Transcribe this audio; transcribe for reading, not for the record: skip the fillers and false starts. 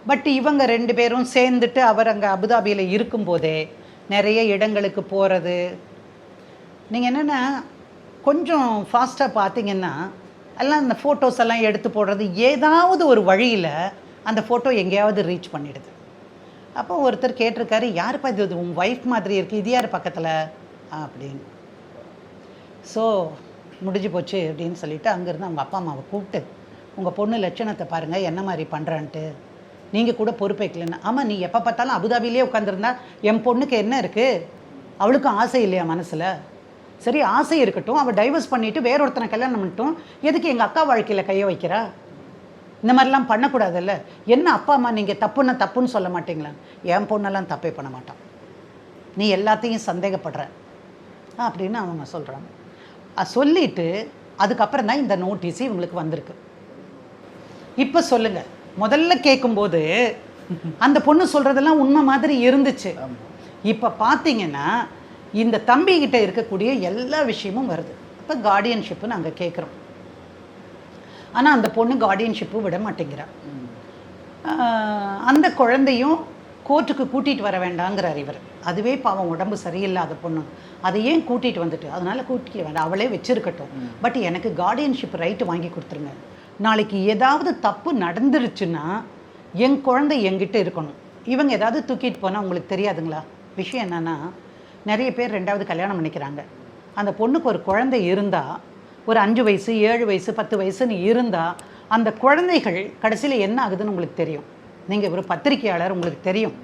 But இவங்க 2 பேரும் சேர்ந்துட்டு அவர் அங்கே அபுதாபியில் இருக்கும்போதே நிறைய இடங்களுக்கு போகிறது. நீங்கள் என்னென்னா கொஞ்சம் ஃபாஸ்ட்டாக பார்த்தீங்கன்னா எல்லாம் அந்த ஃபோட்டோஸ் எல்லாம் எடுத்து போடுறது, ஏதாவது ஒரு வழியில் அந்த ஃபோட்டோ எங்கேயாவது ரீச் பண்ணிடுது. அப்போ ஒருத்தர் கேட்டிருக்காரு, யாருப்பா இது உங்கள் ஒய்ஃப் மாதிரி இருக்குது, இது யார் பக்கத்தில் அப்படின்னு. ஸோ முடிஞ்சு போச்சு அப்படின்னு சொல்லிவிட்டு அங்கேருந்து அவங்க அப்பா அம்மாவை கூப்பிட்டு, உங்கள் பொண்ணு லட்சணத்தை பாருங்கள் என்ன மாதிரி பண்ணுறான்ட்டு, நீங்கள் கூட பொறுப்பேற்கலன்னா. ஆமாம், நீ எப்போ பார்த்தாலும் அபுதாபிலே உட்காந்துருந்தா என் பொண்ணுக்கு என்ன இருக்குது, அவளுக்கும் ஆசை இல்லையா மனசில்? சரி, ஆசை இருக்கட்டும், அவள் டைவர்ஸ் பண்ணிவிட்டு வேற ஒருத்தனை கல்யாணம் பண்ணிட்டோம், எதுக்கு எங்கள் அக்கா வாழ்க்கையில் கையை வைக்கிறா? இந்த மாதிரிலாம் பண்ணக்கூடாதுல்ல. என்ன அப்பா அம்மா நீங்கள் தப்புன்னா தப்புன்னு சொல்ல மாட்டீங்களா? என் பொண்ணெல்லாம் தப்பே பண்ண மாட்டான், நீ எல்லாத்தையும் சந்தேகப்படுற அப்படின்னு அவங்க சொல்கிறாங்க. சொல்லிட்டு அதுக்கப்புறம் தான் இந்த நோட்டீஸ் இவங்களுக்கு வந்திருக்கு. இப்போ சொல்லுங்கள், முதல்ல கேட்கும்போது அந்த பொண்ணு சொல்கிறதெல்லாம் உண்மை மாதிரி இருந்துச்சு. இப்போ பார்த்தீங்கன்னா இந்த தம்பிக்கிட்ட இருக்கக்கூடிய எல்லா விஷயமும் வருது. அப்போ கார்டியன்ஷிப்பு நாங்கள் கேட்குறோம். ஆனால் அந்த பொண்ணு கார்டியன்ஷிப்பு விட மாட்டேங்கிறா. அந்த குழந்தையும் கோர்ட்டுக்கு கூட்டிகிட்டு வர வேண்டாங்கிறார் இவர். அதுவே பாவம் உடம்பு சரியில்லாத பொண்ணு, அதை ஏன் கூட்டிகிட்டு வந்துட்டு, அதனால் கூட்டிக்க வேண்டாம், அவளே வச்சுருக்கட்டும். பட் எனக்கு கார்டியன்ஷிப் ரைட்டு வாங்கி கொடுத்துருங்க. நாளைக்கு ஏதாவது தப்பு நடந்துருச்சுன்னா என் குழந்தை என்கிட்ட இருக்கணும். இவங்க ஏதாவது தூக்கிட்டு போனால் உங்களுக்கு தெரியாதுங்களா? விஷயம் என்னென்னா, நிறைய பேர் 2வது கல்யாணம் பண்ணிக்கிறாங்க. அந்த பொண்ணுக்கு ஒரு குழந்தை இருந்தால், ஒரு 5 வயசு 7 வயசு 10 வயசுன்னு இருந்தால் அந்த குழந்தைகள் கடைசியில் என்ன ஆகுதுன்னு உங்களுக்கு தெரியும். நீங்கள் ஒரு பத்திரிகையாளர், உங்களுக்கு தெரியும்.